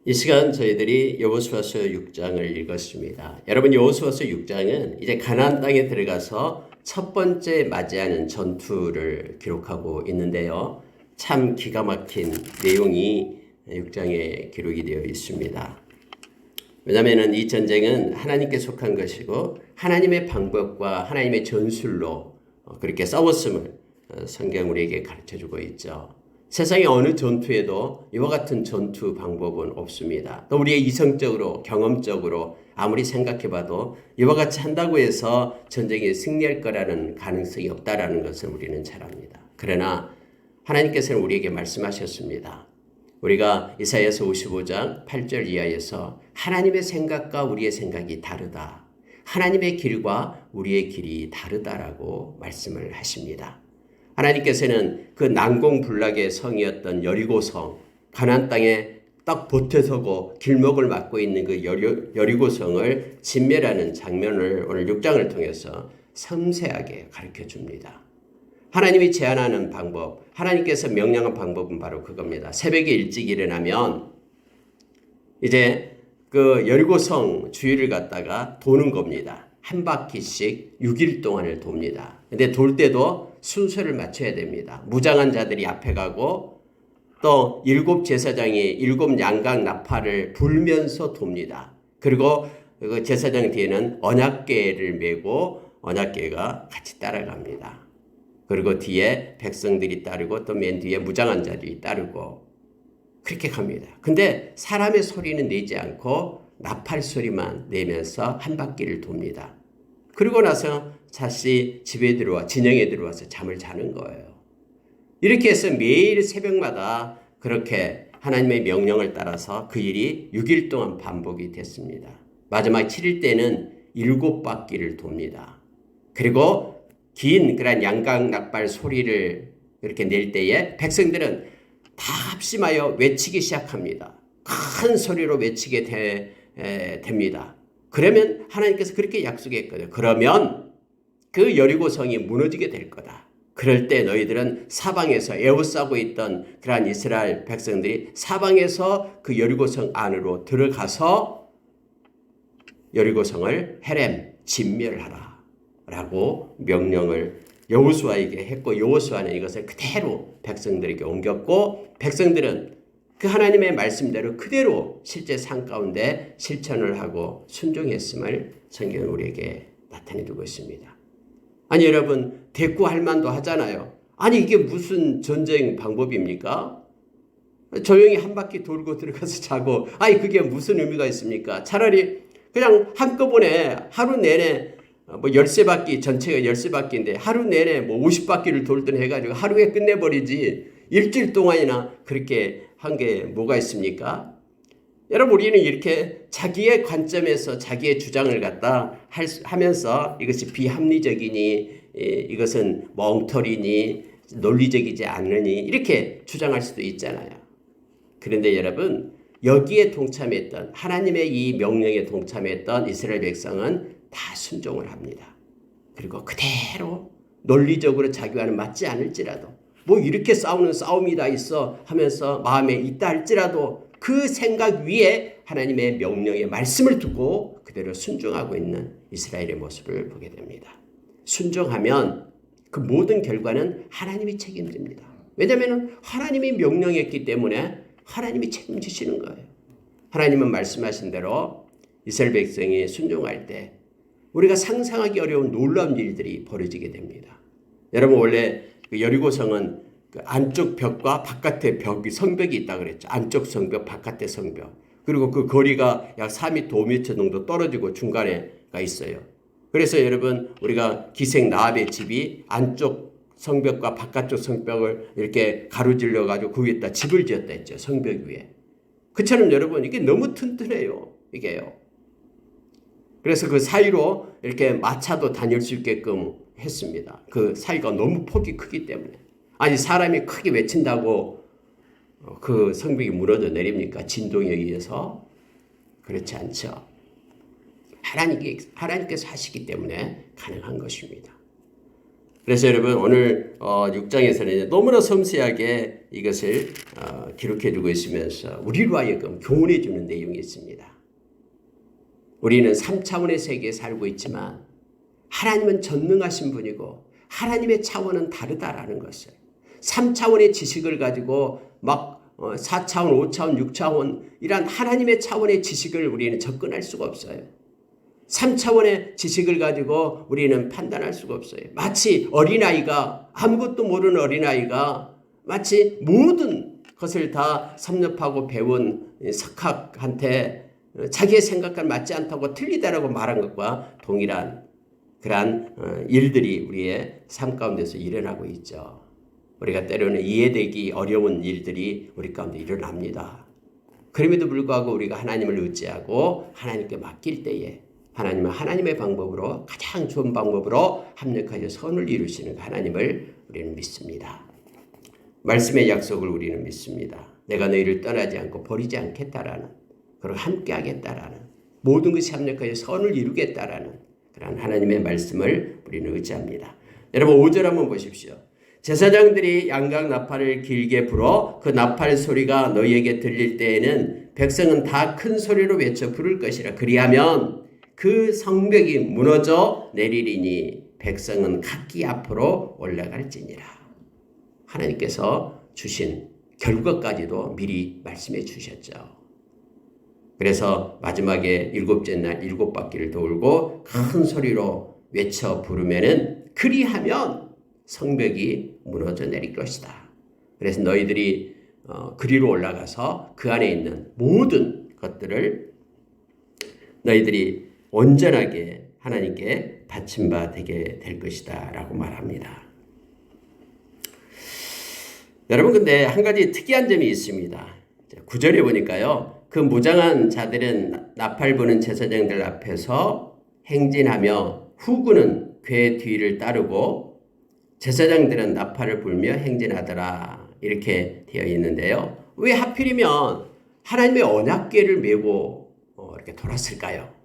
이 시간 저희들이 여호수아서 6장을 읽었습니다. 여러분, 여호수아서 6장은 이제 가나안 땅에 들어가서 첫 번째 맞이하는 전투를 기록하고 있는데요. 참 기가 막힌 내용이 6장에 기록이 되어 있습니다. 왜냐하면 이 전쟁은 하나님께 속한 것이고 하나님의 방법과 하나님의 전술로 그렇게 싸웠음을 성경 우리에게 가르쳐주고 있죠. 세상의 어느 전투에도 이와 같은 전투 방법은 없습니다. 또 우리의 이성적으로 경험적으로 아무리 생각해봐도 이와 같이 한다고 해서 전쟁에 승리할 거라는 가능성이 없다라는 것을 우리는 잘 압니다. 그러나 하나님께서는 우리에게 말씀하셨습니다. 우리가 이사야서 55장 8절 이하에서 하나님의 생각과 우리의 생각이 다르다. 하나님의 길과 우리의 길이 다르다라고 말씀을 하십니다. 하나님께서는 그 난공불락의 성이었던 여리고성, 가나안 땅에 딱 보태서고 길목을 막고 있는 그 여리고성을 진멸하는 장면을 오늘 6장을 통해서 섬세하게 가르쳐 줍니다. 하나님이 제안하는 방법, 하나님께서 명령한 방법은 바로 그겁니다. 새벽에 일찍 일어나면 이제 그 여리고성 주위를 갖다가 도는 겁니다. 한 바퀴씩 6일 동안을 돕니다. 근데 돌 때도 순서를 맞춰야 됩니다. 무장한 자들이 앞에 가고 또 7 제사장이 7 양각 나팔을 불면서 돕니다. 그리고 그 제사장 뒤에는 언약궤를 메고 언약궤가 같이 따라갑니다. 그리고 뒤에 백성들이 따르고 또 맨 뒤에 무장한 자들이 따르고 그렇게 갑니다. 근데 사람의 소리는 내지 않고 나팔 소리만 내면서 한 바퀴를 돕니다. 그리고 나서 다시 집에 들어와 진영에 들어와서 잠을 자는 거예요. 이렇게 해서 매일 새벽마다 그렇게 하나님의 명령을 따라서 그 일이 6일 동안 반복이 됐습니다. 마지막 7일 때는 7바퀴를 돕니다. 그리고 긴 그런 양각 나팔 소리를 이렇게 낼 때에 백성들은 다 합심하여 외치기 시작합니다. 큰 소리로 외치게 됩니다. 그러면 하나님께서 그렇게 약속했거든요. 그러면 그 여리고성이 무너지게 될 거다. 그럴 때 너희들은 사방에서 에워싸고 있던 그러한 이스라엘 백성들이 사방에서 그 여리고성 안으로 들어가서 여리고성을 헤렘 진멸하라 라고 명령을 여호수아에게 했고, 여호수아는 이것을 그대로 백성들에게 옮겼고, 백성들은 그 하나님의 말씀대로 그대로 실제 삶 가운데 실천을 하고 순종했음을 성경은 우리에게 나타내주고 있습니다. 아니 여러분, 대꾸할 만도 하잖아요. 아니 이게 무슨 전쟁 방법입니까? 조용히 한 바퀴 돌고 들어가서 자고, 아니 그게 무슨 의미가 있습니까? 차라리 그냥 한꺼번에 하루 내내 뭐 13바퀴, 전체가 13바퀴인데 하루 내내 뭐 50바퀴를 돌든 해가지고 하루에 끝내버리지 일주일 동안이나 그렇게 한 게 뭐가 있습니까? 여러분, 우리는 이렇게 자기의 관점에서 자기의 주장을 갖다 하면서 이것이 비합리적이니 이것은 멍터리니 논리적이지 않느니 이렇게 주장할 수도 있잖아요. 그런데 여러분, 여기에 동참했던 하나님의 이 명령에 동참했던 이스라엘 백성은 다 순종을 합니다. 그리고 그대로 논리적으로 자기와는 맞지 않을지라도 뭐 이렇게 싸우는 싸움이 다 있어 하면서 마음에 있다 할지라도 그 생각 위에 하나님의 명령의 말씀을 두고 그대로 순종하고 있는 이스라엘의 모습을 보게 됩니다. 순종하면 그 모든 결과는 하나님이 책임집니다. 왜냐하면 하나님이 명령했기 때문에 하나님이 책임지시는 거예요. 하나님은 말씀하신 대로 이스라엘 백성이 순종할 때 우리가 상상하기 어려운 놀라운 일들이 벌어지게 됩니다. 여러분, 원래 그 여리고성은 그 안쪽 벽과 바깥의 벽이 성벽이 있다고 그랬죠. 안쪽 성벽, 바깥의 성벽. 그리고 그 거리가 약 4m, 5m 정도 떨어지고 중간에가 있어요. 그래서 여러분, 우리가 기생 라합의 집이 안쪽 성벽과 바깥쪽 성벽을 이렇게 가로질러 가지고 그 위에다 집을 지었다 했죠. 성벽 위에. 그처럼 여러분, 이게 너무 튼튼해요. 이게요. 그래서 그 사이로 이렇게 마차도 다닐 수 있게끔 했습니다. 그 사이가 너무 폭이 크기 때문에. 아니 사람이 크게 외친다고 그 성벽이 무너져 내립니까? 진동에 의해서? 그렇지 않죠. 하나님께서 하시기 때문에 가능한 것입니다. 그래서 여러분, 오늘 6장에서는 너무나 섬세하게 이것을 기록해 두고 있으면서 우리로 하여금 교훈해 주는 내용이 있습니다. 우리는 3차원의 세계에 살고 있지만 하나님은 전능하신 분이고 하나님의 차원은 다르다라는 것을 3차원의 지식을 가지고 막 4차원, 5차원, 6차원 이란 하나님의 차원의 지식을 우리는 접근할 수가 없어요. 3차원의 지식을 가지고 우리는 판단할 수가 없어요. 마치 어린아이가 아무것도 모르는 어린아이가 마치 모든 것을 다 섭렵하고 배운 석학한테 자기의 생각과 맞지 않다고 틀리다라고 말한 것과 동일한 그러한 일들이 우리의 삶 가운데서 일어나고 있죠. 우리가 때로는 이해되기 어려운 일들이 우리 가운데 일어납니다. 그럼에도 불구하고 우리가 하나님을 의지하고 하나님께 맡길 때에 하나님은 하나님의 방법으로 가장 좋은 방법으로 합력하여 선을 이루시는 하나님을 우리는 믿습니다. 말씀의 약속을 우리는 믿습니다. 내가 너희를 떠나지 않고 버리지 않겠다라는 그리고 함께 하겠다라는 모든 것이 합력하여 선을 이루겠다라는 그런 하나님의 말씀을 우리는 의지합니다. 여러분 5절 한번 보십시오. 제사장들이 양각 나팔을 길게 불어 그 나팔 소리가 너희에게 들릴 때에는 백성은 다 큰 소리로 외쳐 부를 것이라. 그리하면 그 성벽이 무너져 내리리니 백성은 각기 앞으로 올라갈지니라. 하나님께서 주신 결과까지도 미리 말씀해 주셨죠. 그래서 마지막에 일곱째 날 일곱 바퀴를 돌고 큰 소리로 외쳐 부르면은 그리하면 성벽이 무너져 내릴 것이다. 그래서 너희들이 그리로 올라가서 그 안에 있는 모든 것들을 너희들이 온전하게 하나님께 바친 바 되게 될 것이다 라고 말합니다. 여러분 근데 한 가지 특이한 점이 있습니다. 9절에 보니까요. 그 무장한 자들은 나팔 부는 제사장들 앞에서 행진하며 후군은 그의 뒤를 따르고 제사장들은 나팔을 불며 행진하더라. 이렇게 되어 있는데요. 왜 하필이면 하나님의 언약궤를 메고 이렇게 돌았을까요?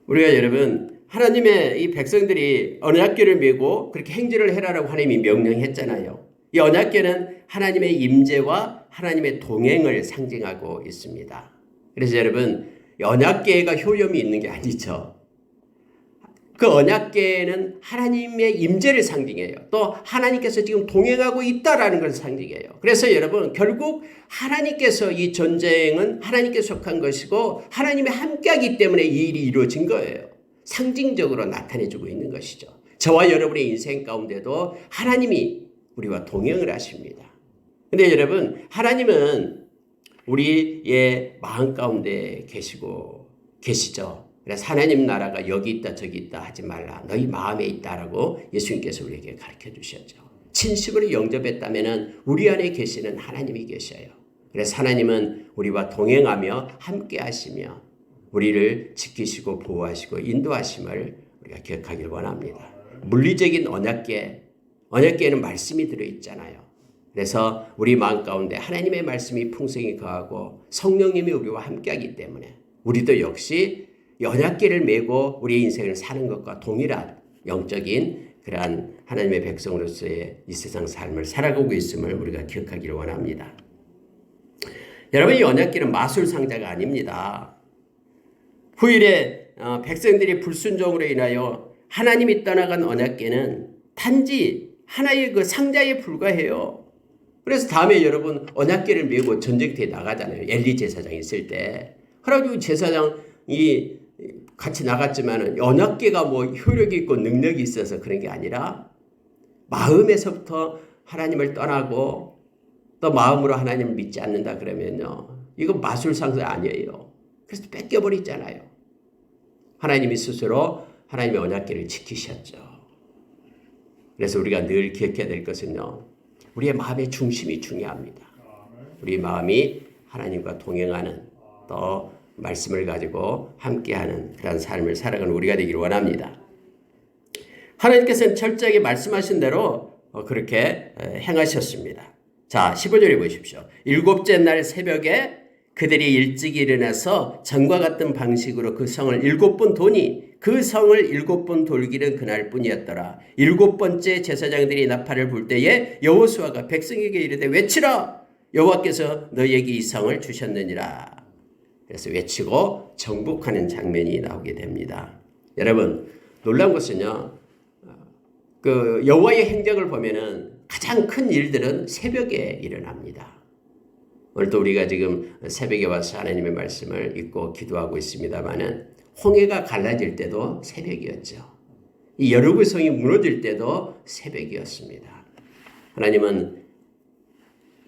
우리가 여러분 하나님의 이 백성들이 언약궤를 메고 그렇게 행진을 해라라고 하나님이 명령했잖아요. 이 언약궤는 하나님의 임재와 하나님의 동행을 상징하고 있습니다. 그래서 여러분 언약궤가 효염이 있는 게 아니죠. 그 언약궤는 하나님의 임재를 상징해요. 또 하나님께서 지금 동행하고 있다라는 걸 상징해요. 그래서 여러분 결국 하나님께서 이 전쟁은 하나님께 속한 것이고 하나님이 함께하기 때문에 이 일이 이루어진 거예요. 상징적으로 나타내주고 있는 것이죠. 저와 여러분의 인생 가운데도 하나님이 우리와 동행을 하십니다. 근데 여러분 하나님은 우리의 마음 가운데 계시죠. 그래서 하나님 나라가 여기 있다 저기 있다 하지 말라. 너희 마음에 있다라고 예수님께서 우리에게 가르쳐 주셨죠. 진심으로 영접했다면 우리 안에 계시는 하나님이 계셔요. 그래서 하나님은 우리와 동행하며 함께 하시며 우리를 지키시고 보호하시고 인도하심을 우리가 기억하길 원합니다. 물리적인 언약궤에는 말씀이 들어있잖아요. 그래서 우리 마음 가운데 하나님의 말씀이 풍성히 거하고 성령님이 우리와 함께하기 때문에 우리도 역시 언약궤를 메고 우리의 인생을 사는 것과 동일한 영적인 그러한 하나님의 백성으로서의 이 세상 삶을 살아가고 있음을 우리가 기억하기를 원합니다. 여러분 이 언약궤는 마술상자가 아닙니다. 후일에 백성들이 불순종으로 인하여 하나님이 떠나간 언약궤는 단지 하나의 그 상자에 불과해요. 그래서 다음에 여러분 언약궤를 메고 전쟁터에 나가잖아요. 엘리 제사장이 있을 때. 그래가지고 제사장이 같이 나갔지만은 언약궤가 뭐 효력이 있고 능력이 있어서 그런 게 아니라 마음에서부터 하나님을 떠나고 또 마음으로 하나님을 믿지 않는다 그러면요. 이거 마술상자 아니에요. 그래서 뺏겨버리잖아요. 하나님이 스스로 하나님의 언약궤를 지키셨죠. 그래서 우리가 늘 기억해야 될 것은요. 우리의 마음의 중심이 중요합니다. 우리 마음이 하나님과 동행하는 또 말씀을 가지고 함께하는 그런 삶을 살아가는 우리가 되기를 원합니다. 하나님께서는 철저하게 말씀하신 대로 그렇게 행하셨습니다. 자, 15절에 보십시오. 일곱째 날 새벽에 그들이 일찍 일어나서 전과 같은 방식으로 그 성을 7번 도니 그 성을 7번 돌기는 그날뿐이었더라. 7번째 제사장들이 나팔을 불 때에 여호수아가 백성에게 이르되 외치라 여호와께서 너희에게 이 성을 주셨느니라. 그래서 외치고 정복하는 장면이 나오게 됩니다. 여러분 놀라운 것은요. 그 여호와의 행적을 보면은 가장 큰 일들은 새벽에 일어납니다. 오늘도 우리가 지금 새벽에 와서 하나님의 말씀을 읽고 기도하고 있습니다만은 홍해가 갈라질 때도 새벽이었죠. 이 여리고 성이 무너질 때도 새벽이었습니다. 하나님은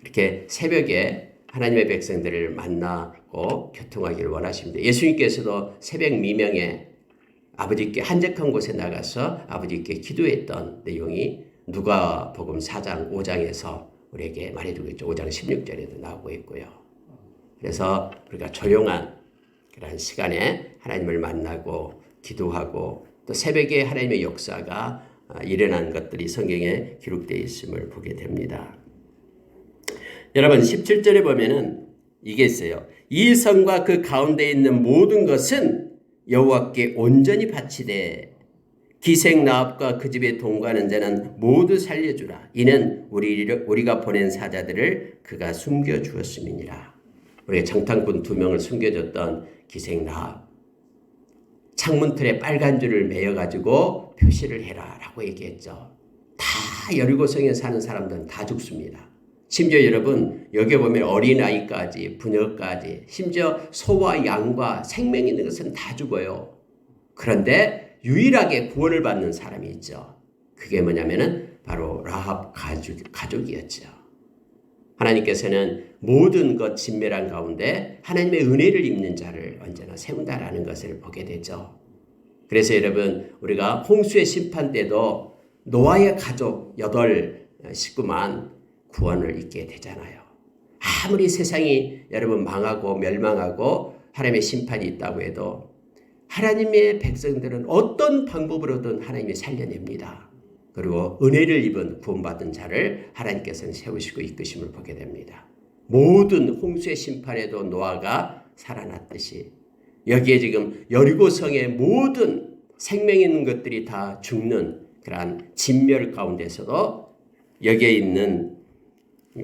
이렇게 새벽에 하나님의 백성들을 만나고 교통하기를 원하십니다. 예수님께서도 새벽 미명에 아버지께 한적한 곳에 나가서 아버지께 기도했던 내용이 누가복음 4장 5장에서 우리에게 말해주고 있죠. 5장 16절에도 나오고 있고요. 그래서 우리가 조용한 그런 시간에 하나님을 만나고 기도하고 또 새벽에 하나님의 역사가 일어난 것들이 성경에 기록되어 있음을 보게 됩니다. 여러분 17절에 보면은 이게 있어요. 이 성과 그 가운데 있는 모든 것은 여호와께 온전히 바치되 기생나합과 그 집에 동거하는 자는 모두 살려주라. 이는 우리가 보낸 사자들을 그가 숨겨주었음이니라. 우리가 정탐꾼 2명을 숨겨줬던 기생나합. 창문틀에 빨간 줄을 매어가지고 표시를 해라 라고 얘기했죠. 다 여리고성에 사는 사람들은 다 죽습니다. 심지어 여러분 여기 보면 어린아이까지 부녀까지 심지어 소와 양과 생명 있는 것은 다 죽어요. 그런데 유일하게 구원을 받는 사람이 있죠. 그게 뭐냐면은 바로 라합 가족이었죠. 하나님께서는 모든 것 진멸한 가운데 하나님의 은혜를 입는 자를 언제나 세운다라는 것을 보게 되죠. 그래서 여러분 우리가 홍수의 심판 때도 노아의 가족 8 식구만 구원을 잊게 되잖아요. 아무리 세상이 여러분 망하고 멸망하고 하나님의 심판이 있다고 해도 하나님의 백성들은 어떤 방법으로든 하나님이 살려냅니다. 그리고 은혜를 입은 구원받은 자를 하나님께서는 세우시고 이끄심을 보게 됩니다. 모든 홍수의 심판에도 노아가 살아났듯이 여기에 지금 여리고성의 모든 생명 있는 것들이 다 죽는 그러한 진멸 가운데서도 여기에 있는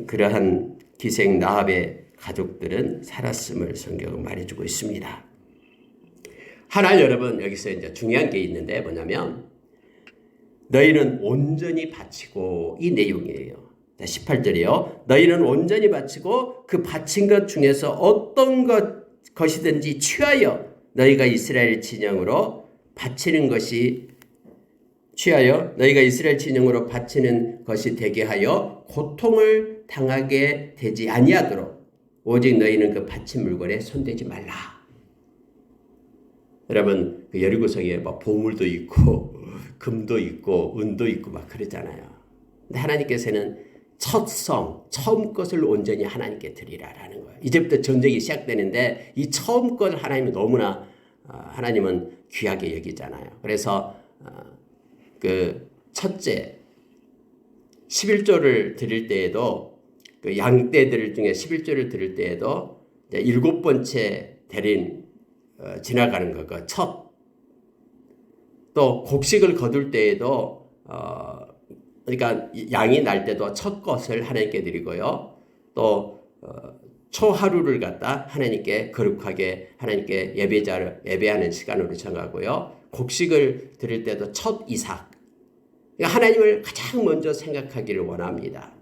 그러한 기생 나합의 가족들은 살았음을 성경은 말해주고 있습니다. 하나 여러분 여기서 이제 중요한 게 있는데 뭐냐면 너희는 온전히 바치고 이 내용이에요. 18절이요. 너희는 온전히 바치고 그 바친 것 중에서 어떤 것이든지 취하여 너희가 이스라엘 진영으로 바치는 것이 취하여 너희가 이스라엘 진영으로 바치는 것이 되게 하여 고통을 당하게 되지 아니하도록 오직 너희는 그 바친 물건에 손대지 말라. 여러분 그 여리고성에 막 보물도 있고 금도 있고 은도 있고 막 그러잖아요. 근데 하나님께서는 첫 성, 처음 것을 온전히 하나님께 드리라라는 거예요. 이제부터 전쟁이 시작되는데 이 처음 것을 하나님은 너무나 하나님은 귀하게 여기잖아요. 그래서 그 첫째 11조를 드릴 때에도 그 양떼들 중에 11조를 드릴 때에도 7번째 대린 지나가는 거, 그 첫. 또 곡식을 거둘 때에도 그러니까 양이 날 때도 첫 것을 하나님께 드리고요. 또 초하루를 갖다 하나님께 거룩하게 하나님께 예배하는 시간으로 정하고요. 곡식을 드릴 때도 첫 이삭. 그러니까 하나님을 가장 먼저 생각하기를 원합니다.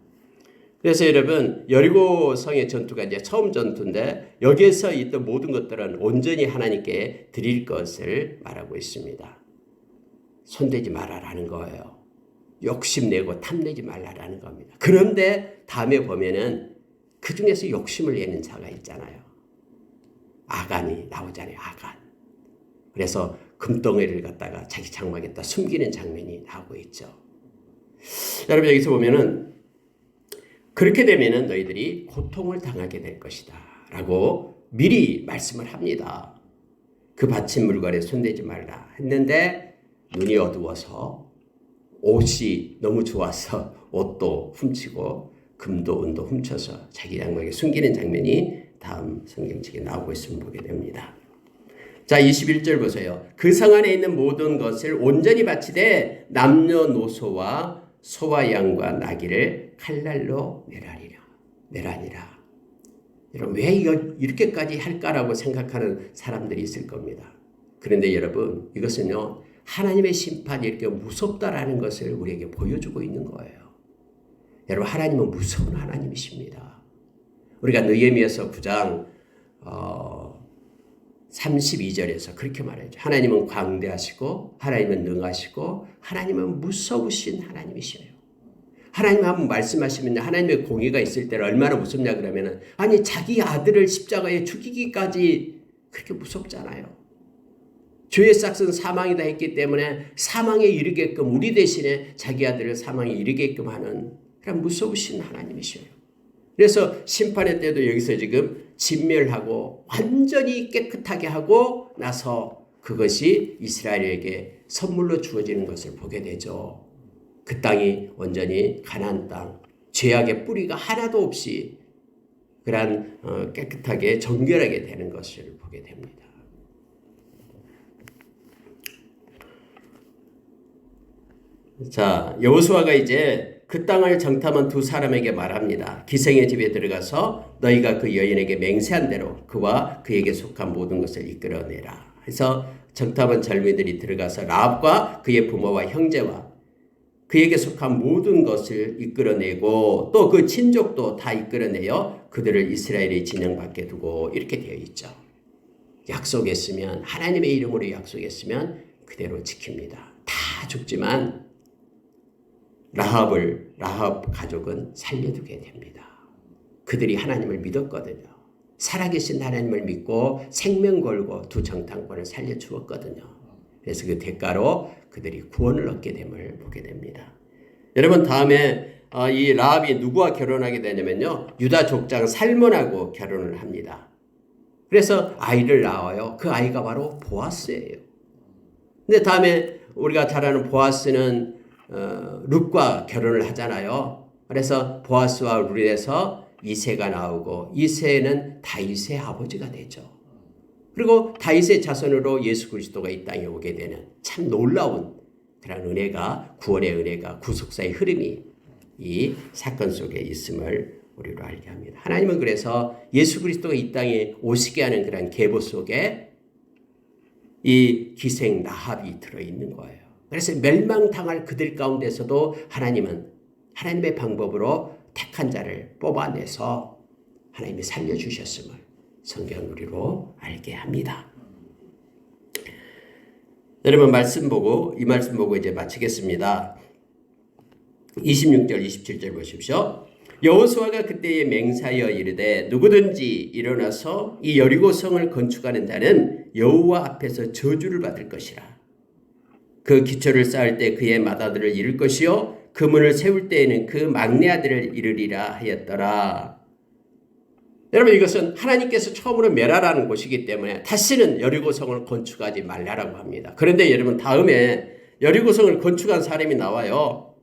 그래서 여러분 여리고성의 전투가 이제 처음 전투인데 여기에서 있던 모든 것들은 온전히 하나님께 드릴 것을 말하고 있습니다. 손대지 말아라는 거예요. 욕심내고 탐내지 말라라는 겁니다. 그런데 다음에 보면은 그 중에서 욕심을 내는 자가 있잖아요. 아간이 나오잖아요. 아간. 그래서 금덩어리를 갖다가 자기 장막에다 숨기는 장면이 나오고 있죠. 여러분 여기서 보면은 그렇게 되면은 너희들이 고통을 당하게 될 것이다 라고 미리 말씀을 합니다. 그 바친 물건에 손대지 말라 했는데 눈이 어두워서 옷이 너무 좋아서 옷도 훔치고 금도 은도 훔쳐서 자기 장막에 숨기는 장면이 다음 성경책에 나오고 있으면 보게 됩니다. 자, 21절 보세요. 그 성 안에 있는 모든 것을 온전히 바치되 남녀노소와 소와 양과 나귀를 칼날로 멸하니라. 여러분, 왜 이렇게까지 할까라고 생각하는 사람들이 있을 겁니다. 그런데 여러분, 이것은요, 하나님의 심판이 이렇게 무섭다라는 것을 우리에게 보여주고 있는 거예요. 여러분, 하나님은 무서운 하나님이십니다. 우리가 느헤미야서 9장 32절에서 그렇게 말하죠. 하나님은 광대하시고 하나님은 능하시고 하나님은 무서우신 하나님이셔요. 하나님 한번 말씀하시면 하나님의 공의가 있을 때는 얼마나 무섭냐 그러면은 아니 자기 아들을 십자가에 죽이기까지 그렇게 무섭잖아요. 죄의 싹은 사망이다 했기 때문에 사망에 이르게끔 우리 대신에 자기 아들을 사망에 이르게끔 하는 그런 무서우신 하나님이셔요. 그래서 심판의 때도 여기서 지금 진멸하고 완전히 깨끗하게 하고 나서 그것이 이스라엘에게 선물로 주어지는 것을 보게 되죠. 그 땅이 완전히 가나안 땅, 죄악의 뿌리가 하나도 없이 그런 깨끗하게 정결하게 되는 것을 보게 됩니다. 자, 여호수아가 이제 그 땅을 정탐한 두 사람에게 말합니다. 기생의 집에 들어가서 너희가 그 여인에게 맹세한 대로 그와 그에게 속한 모든 것을 이끌어내라. 그래서 정탐한 젊은이들이 들어가서 라합과 그의 부모와 형제와 그에게 속한 모든 것을 이끌어내고 또 그 친족도 다 이끌어내어 그들을 이스라엘의 진영 밖에 두고 이렇게 되어 있죠. 약속했으면 하나님의 이름으로 약속했으면 그대로 지킵니다. 다 죽지만 라합 가족은 살려두게 됩니다. 그들이 하나님을 믿었거든요. 살아계신 하나님을 믿고 생명 걸고 두 정탐꾼을 살려주었거든요. 그래서 그 대가로 그들이 구원을 얻게 됨을 보게 됩니다. 여러분, 다음에 이 라합이 누구와 결혼하게 되냐면요, 유다 족장 살몬하고 결혼을 합니다. 그래서 아이를 낳아요. 그 아이가 바로 보아스예요. 근데 다음에 우리가 잘 아는 보아스는 룻과 결혼을 하잖아요. 그래서 보아스와 룻에서 이새가 나오고 이새는 다윗의 아버지가 되죠. 그리고 다윗의 자손으로 예수 그리스도가 이 땅에 오게 되는 참 놀라운 그런 은혜가, 구원의 은혜가, 구속사의 흐름이 이 사건 속에 있음을 우리로 알게 합니다. 하나님은 그래서 예수 그리스도가 이 땅에 오시게 하는 그런 계보 속에 이 기생 라합이 들어있는 거예요. 그래서 멸망당할 그들 가운데서도 하나님은 하나님의 방법으로 택한 자를 뽑아내서 하나님이 살려주셨음을 성경 우리로 알게 합니다. 여러분, 이 말씀 보고 이제 마치겠습니다. 26절, 27절 보십시오. 여호수아가 그때에 맹사하여 이르되 누구든지 일어나서 이 여리고 성을 건축하는 자는 여호와 앞에서 저주를 받을 것이라. 그 기초를 쌓을 때 그의 맏아들을 이룰 것이요 그 문을 세울 때에는 그 막내 아들을 이루리라 하였더라. 여러분, 이것은 하나님께서 처음으로 멸하라는 곳이기 때문에 다시는 여리고성을 건축하지 말라라고 합니다. 그런데 여러분, 다음에 여리고성을 건축한 사람이 나와요.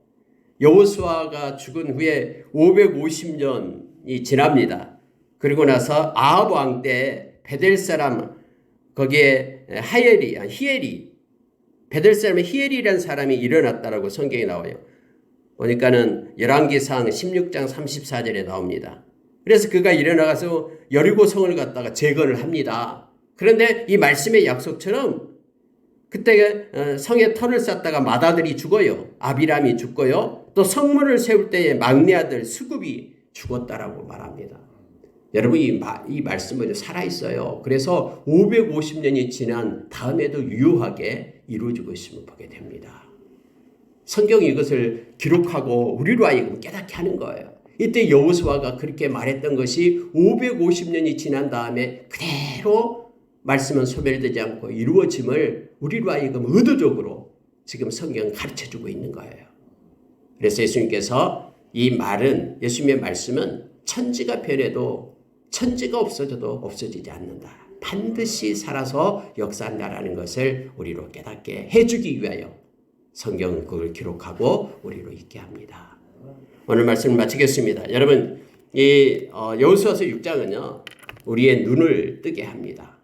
여호수아가 죽은 후에 550년이 지납니다. 그리고 나서 아합 왕 때 베델 사람 거기에 히엘이 베델 사람의 히엘이라는 사람이 일어났다라고 성경에 나와요. 보니까는 열왕기상 16장 34절에 나옵니다. 그래서 그가 일어나가서 여리고성을 갖다가 재건을 합니다. 그런데 이 말씀의 약속처럼 그때 성에 터를 쌓다가 맏아들이 죽어요. 아비람이 죽고요. 또 성문을 세울 때에 막내 아들 수굽이 죽었다라고 말합니다. 여러분, 이 말씀은 살아있어요. 그래서 550년이 지난 다음에도 유효하게 이루어지고 있음을 보게 됩니다. 성경이 이것을 기록하고 우리로 하여금 깨닫게 하는 거예요. 이때 여호수아가 그렇게 말했던 것이 550년이 지난 다음에 그대로 말씀은 소멸되지 않고 이루어짐을 우리로 하여금 의도적으로 지금 성경은 가르쳐주고 있는 거예요. 그래서 예수님께서 예수님의 말씀은 천지가 변해도 천지가 없어져도 없어지지 않는다. 반드시 살아서 역사한다라는 것을 우리로 깨닫게 해주기 위하여 성경은 그걸 기록하고 우리로 있게 합니다. 오늘 말씀을 마치겠습니다. 여러분, 이 여호수아서 6장은요, 우리의 눈을 뜨게 합니다.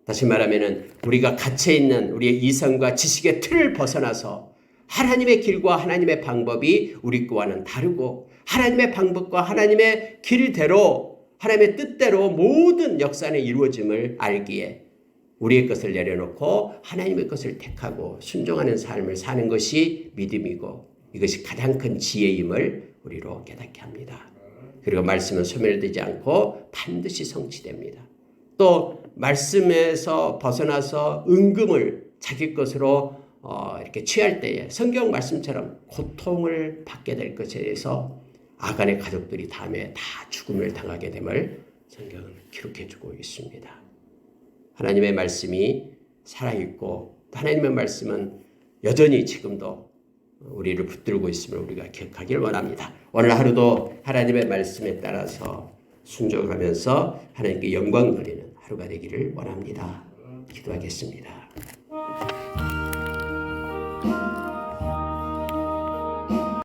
다시 말하면은 우리가 갇혀 있는 우리의 이성과 지식의 틀을 벗어나서 하나님의 길과 하나님의 방법이 우리 거와는 다르고 하나님의 방법과 하나님의 길대로 하나님의 뜻대로 모든 역사는 이루어짐을 알기에 우리의 것을 내려놓고 하나님의 것을 택하고 순종하는 삶을 사는 것이 믿음이고 이것이 가장 큰 지혜임을 우리로 깨닫게 합니다. 그리고 말씀은 소멸되지 않고 반드시 성취됩니다. 또 말씀에서 벗어나서 은금을 자기 것으로 이렇게 취할 때에 성경 말씀처럼 고통을 받게 될 것에 대해서 아간의 가족들이 다음에 다 죽음을 당하게 됨을 성경은 기록해주고 있습니다. 하나님의 말씀이 살아있고 하나님의 말씀은 여전히 지금도 우리를 붙들고 있음을 우리가 기억하길 원합니다. 오늘 하루도 하나님의 말씀에 따라서 순종하면서 하나님께 영광 돌리는 하루가 되기를 원합니다. 기도하겠습니다.